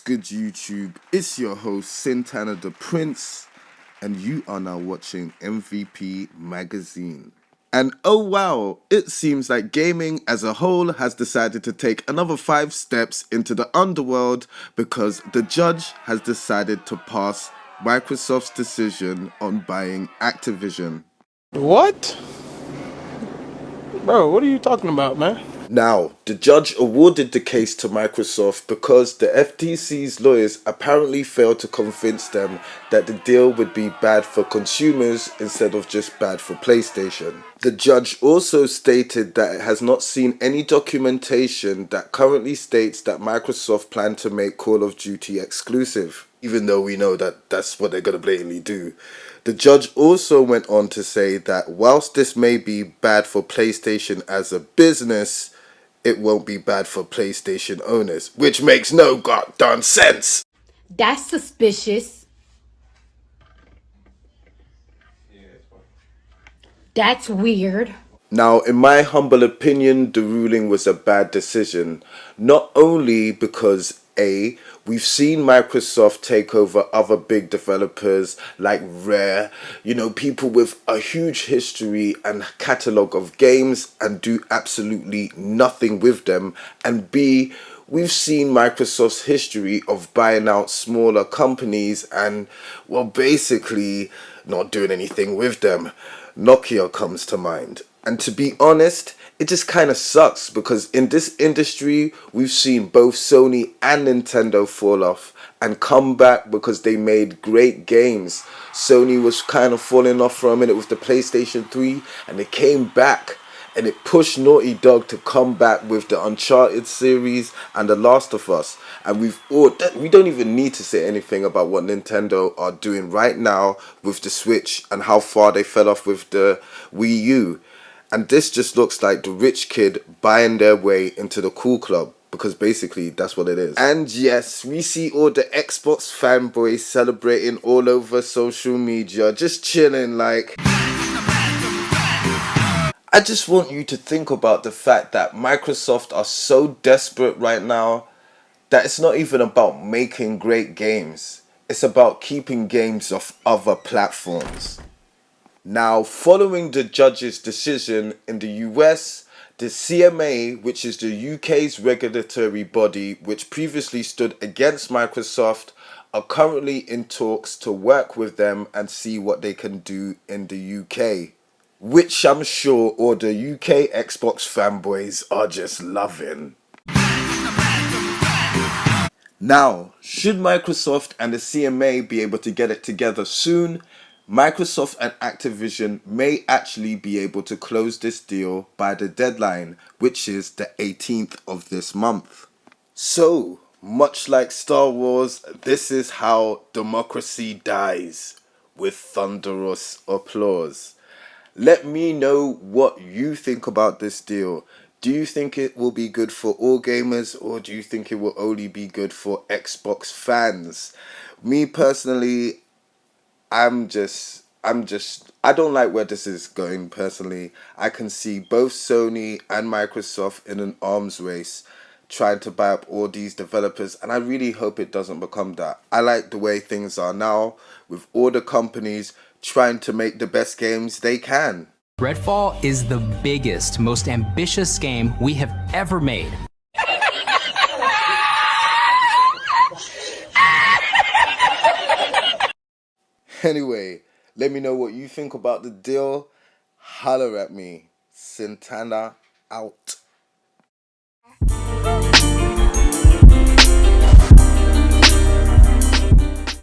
good, YouTube? It's your host, S.H.I.N.O the Prince, and you are now watching MVP Magazine. And oh wow, it seems like gaming as a whole has decided to take another 5 steps into the underworld because the judge has decided to pass Microsoft's decision on buying Activision. What? Bro, what are you talking about, man? Now, the judge awarded the case to Microsoft because the FTC's lawyers apparently failed to convince them that the deal would be bad for consumers instead of just bad for PlayStation. The judge also stated that it has not seen any documentation that currently states that Microsoft plan to make Call of Duty exclusive, even though we know that that's what they're going to blatantly do. The judge also went on to say that whilst this may be bad for PlayStation as a business, it won't be bad for PlayStation owners, which makes no goddamn sense. That's suspicious. That's weird. Now, in my humble opinion, the ruling was a bad decision, not only because A, we've seen Microsoft take over other big developers like Rare, people with a huge history and catalogue of games and do absolutely nothing with them, and B, we've seen Microsoft's history of buying out smaller companies and, well, basically not doing anything with them. Nokia comes to mind. And to be honest, it just kind of sucks because in this industry, we've seen both Sony and Nintendo fall off and come back because they made great games. Sony was kind of falling off for a minute with the PlayStation 3 and it came back. And it pushed Naughty Dog to come back with the Uncharted series and The Last of Us. And we don't even need to say anything about what Nintendo are doing right now with the Switch and how far they fell off with the Wii U. And this just looks like the rich kid buying their way into the cool club. Because basically, that's what it is. And yes, we see all the Xbox fanboys celebrating all over social media. Just chilling like... I just want you to think about the fact that Microsoft are so desperate right now that it's not even about making great games. It's about keeping games off other platforms. Now, following the judge's decision in the US, the CMA, which is the UK's regulatory body which previously stood against Microsoft, are currently in talks to work with them and see what they can do in the UK. Which I'm sure all the UK Xbox fanboys are just loving. Now, should Microsoft and the CMA be able to get it together soon, Microsoft and Activision may actually be able to close this deal by the deadline, which is the 18th of this month. So, much like Star Wars, this is how democracy dies, with thunderous applause. Let me know what you think about this deal. Do you think it will be good for all gamers, or do you think it will only be good for Xbox fans? Me personally, I don't like where this is going personally. I can see both Sony and Microsoft in an arms race trying to buy up all these developers, and I really hope it doesn't become that. I like the way things are now with all the companies trying to make the best games they can. Redfall is the biggest, most ambitious game we have ever made. Anyway, let me know what you think about the deal. Holler at me. Santana out.